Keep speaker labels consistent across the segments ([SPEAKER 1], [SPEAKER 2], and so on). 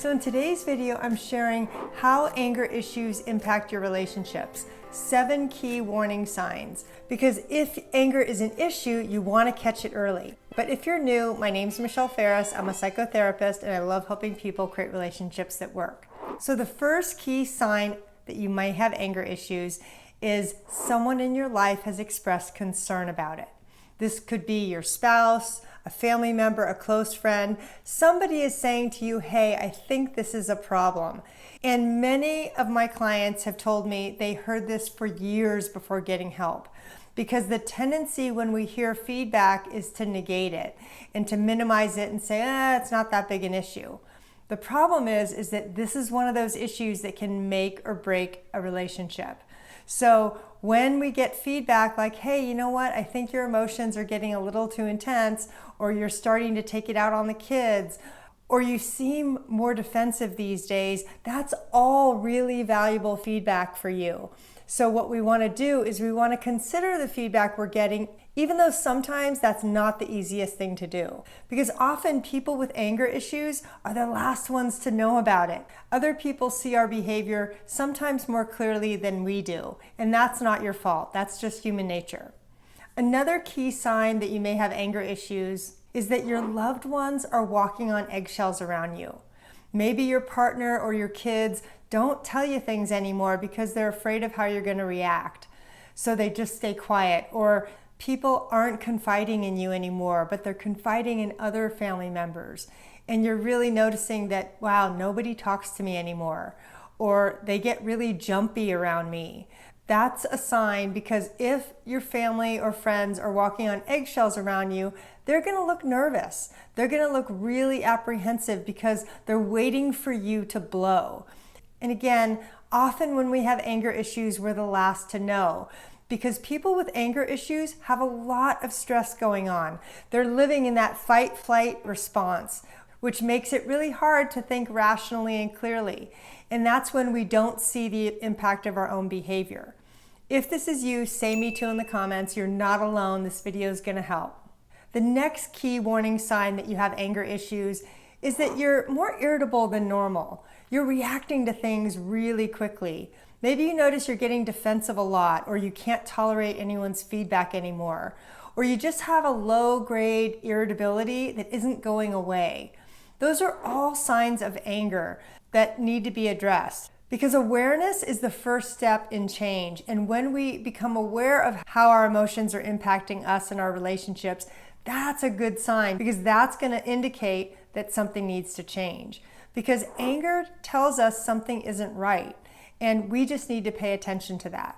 [SPEAKER 1] So in today's video, I'm sharing how anger issues impact your relationships. 7 key warning signs. Because if anger is an issue, you want to catch it early. But if you're new, my name's Michelle Ferris. I'm a psychotherapist and I love helping people create relationships that work. So the first key sign that you might have anger issues is someone in your life has expressed concern about it. This could be your spouse, a family member, a close friend. Somebody is saying to you, hey, I think this is a problem. And many of my clients have told me they heard this for years before getting help. Because the tendency when we hear feedback is to negate it and to minimize it and say, it's not that big an issue. The problem is that this is one of those issues that can make or break a relationship. So when we get feedback like, hey, you know what, I think your emotions are getting a little too intense, or you're starting to take it out on the kids, or you seem more defensive these days, that's all really valuable feedback for you. So what we want to do is we want to consider the feedback we're getting, even though sometimes that's not the easiest thing to do. Because often people with anger issues are the last ones to know about it. Other people see our behavior sometimes more clearly than we do, and that's not your fault. That's just human nature. Another key sign that you may have anger issues is that your loved ones are walking on eggshells around you. Maybe your partner or your kids don't tell you things anymore because they're afraid of how you're going to react. So they just stay quiet. Or people aren't confiding in you anymore, but they're confiding in other family members. And you're really noticing that, wow, nobody talks to me anymore. Or they get really jumpy around me. That's a sign, because if your family or friends are walking on eggshells around you, they're going to look nervous. They're going to look really apprehensive because they're waiting for you to blow. And again, often when we have anger issues, we're the last to know, because people with anger issues have a lot of stress going on. They're living in that fight-flight response, which makes it really hard to think rationally and clearly. And that's when we don't see the impact of our own behavior. If this is you, say me too in the comments. You're not alone. This video is going to help. The next key warning sign that you have anger issues is that you're more irritable than normal. You're reacting to things really quickly. Maybe you notice you're getting defensive a lot, or you can't tolerate anyone's feedback anymore, or you just have a low-grade irritability that isn't going away. Those are all signs of anger that need to be addressed, because awareness is the first step in change. And when we become aware of how our emotions are impacting us and our relationships, that's a good sign, because that's going to indicate that something needs to change. Because anger tells us something isn't right, and we just need to pay attention to that.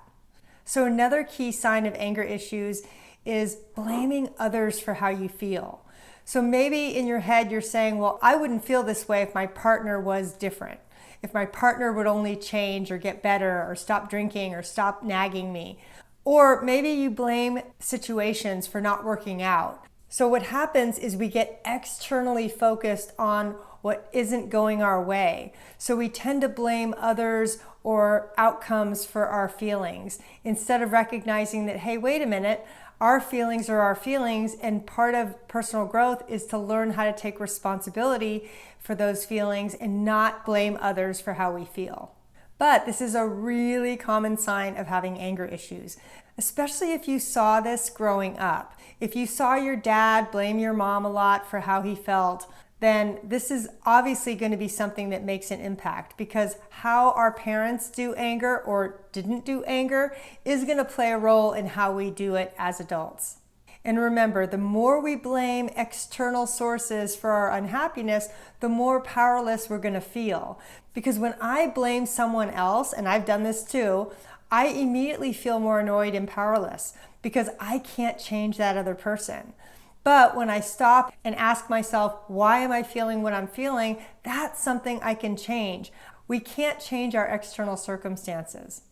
[SPEAKER 1] So another key sign of anger issues is blaming others for how you feel. So maybe in your head you're saying, well, I wouldn't feel this way if my partner was different. If my partner would only change or get better or stop drinking or stop nagging me. Or maybe you blame situations for not working out. So what happens is we get externally focused on what isn't going our way. So we tend to blame others or outcomes for our feelings, instead of recognizing that, hey, wait a minute, our feelings are our feelings, and part of personal growth is to learn how to take responsibility for those feelings and not blame others for how we feel. But this is a really common sign of having anger issues, especially if you saw this growing up. If you saw your dad blame your mom a lot for how he felt, then this is obviously going to be something that makes an impact, because how our parents do anger or didn't do anger is going to play a role in how we do it as adults. And remember, the more we blame external sources for our unhappiness, the more powerless we're going to feel. Because when I blame someone else, and I've done this too, I immediately feel more annoyed and powerless because I can't change that other person. But when I stop and ask myself, why am I feeling what I'm feeling? That's something I can change. We can't change our external circumstances.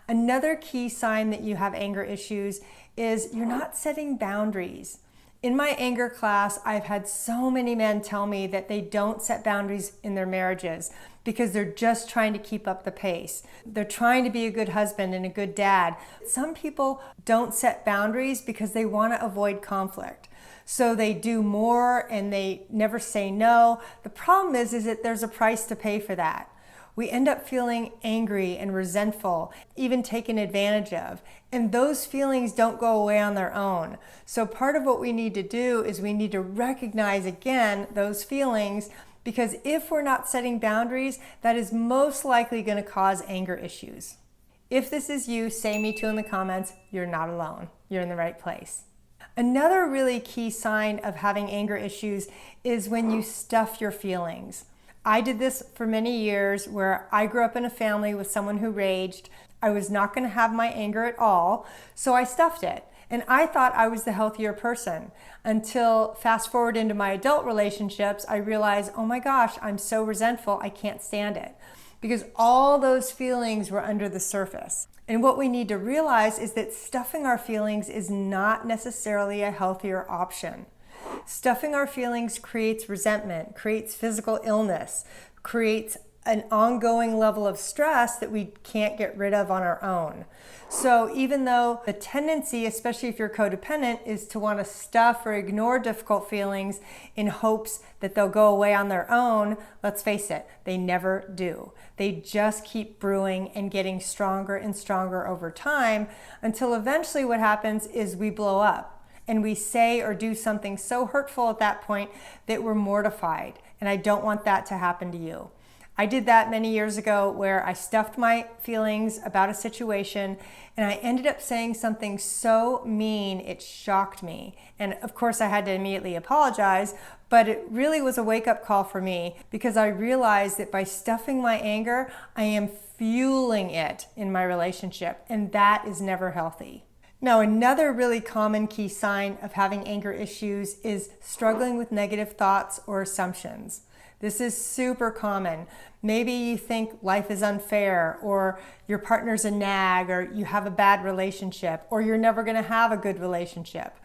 [SPEAKER 1] Another key sign that you have anger issues is you're not setting boundaries. In my anger class, I've had so many men tell me that they don't set boundaries in their marriages because they're just trying to keep up the pace. They're trying to be a good husband and a good dad. Some people don't set boundaries because they want to avoid conflict. So they do more and they never say no. The problem is that there's a price to pay for that. We end up feeling angry and resentful, even taken advantage of. And those feelings don't go away on their own. So part of what we need to do is we need to recognize again those feelings, because if we're not setting boundaries, that is most likely going to cause anger issues. If this is you, say me too in the comments. You're not alone. You're in the right place. Another really key sign of having anger issues is when you stuff your feelings. I did this for many years, where I grew up in a family with someone who raged. I was not going to have my anger at all, so I stuffed it. And I thought I was the healthier person, until fast forward into my adult relationships, I realized, oh my gosh, I'm so resentful, I can't stand it. Because all those feelings were under the surface. And what we need to realize is that stuffing our feelings is not necessarily a healthier option. Stuffing our feelings creates resentment, creates physical illness, creates an ongoing level of stress that we can't get rid of on our own. So even though the tendency, especially if you're codependent, is to want to stuff or ignore difficult feelings in hopes that they'll go away on their own, let's face it, they never do. They just keep brewing and getting stronger and stronger over time, until eventually what happens is we blow up. And we say or do something so hurtful at that point that we're mortified. And I don't want that to happen to you. I did that many years ago, where I stuffed my feelings about a situation and I ended up saying something so mean it shocked me. And of course I had to immediately apologize, but it really was a wake-up call for me, because I realized that by stuffing my anger, I am fueling it in my relationship, and that is never healthy. Now, another really common key sign of having anger issues is struggling with negative thoughts or assumptions. This is super common. Maybe you think life is unfair, or your partner's a nag, or you have a bad relationship, or you're never going to have a good relationship.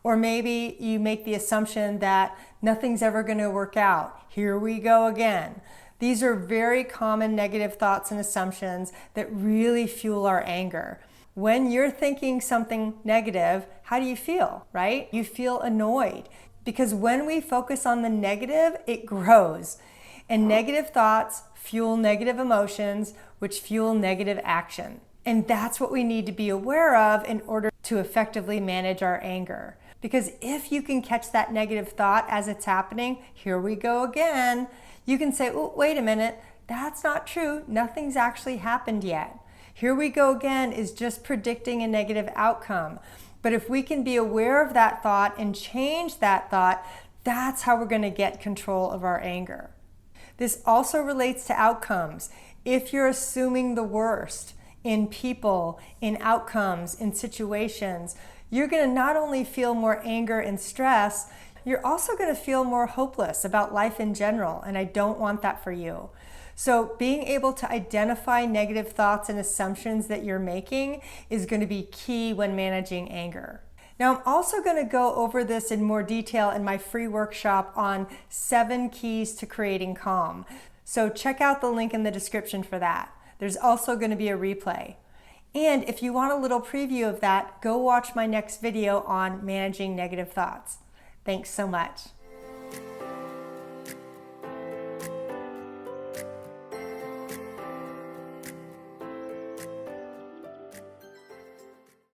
[SPEAKER 1] Or maybe you make the assumption that nothing's ever going to work out. Here we go again. These are very common negative thoughts and assumptions that really fuel our anger. When you're thinking something negative, how do you feel, right? You feel annoyed, because when we focus on the negative, it grows. And negative thoughts fuel negative emotions, which fuel negative action. And that's what we need to be aware of in order to effectively manage our anger. Because if you can catch that negative thought as it's happening, here we go again, you can say, oh, wait a minute, that's not true. Nothing's actually happened yet. Here we go again is just predicting a negative outcome. But if we can be aware of that thought and change that thought, that's how we're going to get control of our anger. This also relates to outcomes. If you're assuming the worst in people, in outcomes, in situations, you're going to not only feel more anger and stress, you're also going to feel more hopeless about life in general, and I don't want that for you. So being able to identify negative thoughts and assumptions that you're making is going to be key when managing anger. Now, I'm also going to go over this in more detail in my free workshop on 7 keys to creating calm. So check out the link in the description for that. There's also going to be a replay. And if you want a little preview of that, go watch my next video on managing negative thoughts. Thanks so much.